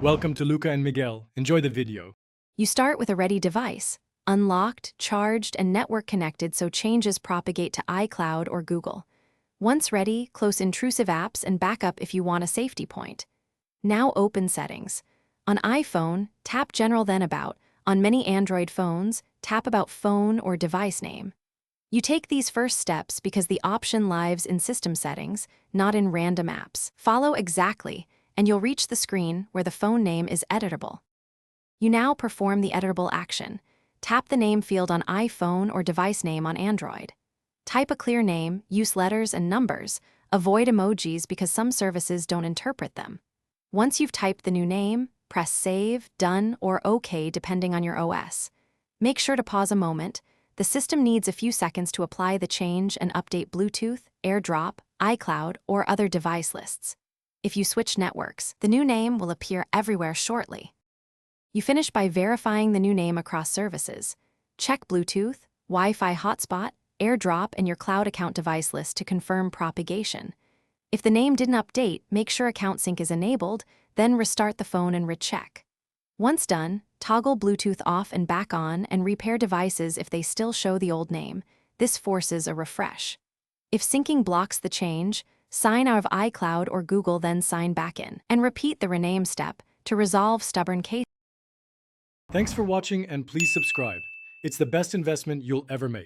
Welcome to Luca and Miguel. Enjoy the video. You start with a ready device, unlocked, charged, and network connected so changes propagate to iCloud or Google. Once ready, close intrusive apps and back up if you want a safety point. Now open Settings. On iPhone, tap General then About. On many Android phones, tap About Phone or Device Name. You take these first steps because the option lives in System Settings, not in random apps. Follow exactly, and you'll reach the screen where the phone name is editable. You now perform the editable action. Tap the name field on iPhone or device name on Android. Type a clear name, use letters and numbers. Avoid emojis because some services don't interpret them. Once you've typed the new name, press Save, Done, or OK depending on your OS. Make sure to pause a moment. The system needs a few seconds to apply the change and update Bluetooth, AirDrop, iCloud, or other device lists. If you switch networks, the new name will appear everywhere shortly. You finish by verifying the new name across services. Check Bluetooth, Wi-Fi hotspot, AirDrop, and your cloud account device list to confirm propagation. If the name didn't update, make sure account sync is enabled, then restart the phone and recheck. Once done, toggle Bluetooth off and back on and repair devices if they still show the old name. This forces a refresh. If syncing blocks the change, sign out of iCloud or Google, then sign back in, and repeat the rename step to resolve stubborn cases. Thanks for watching and please subscribe. It's the best investment you'll ever make.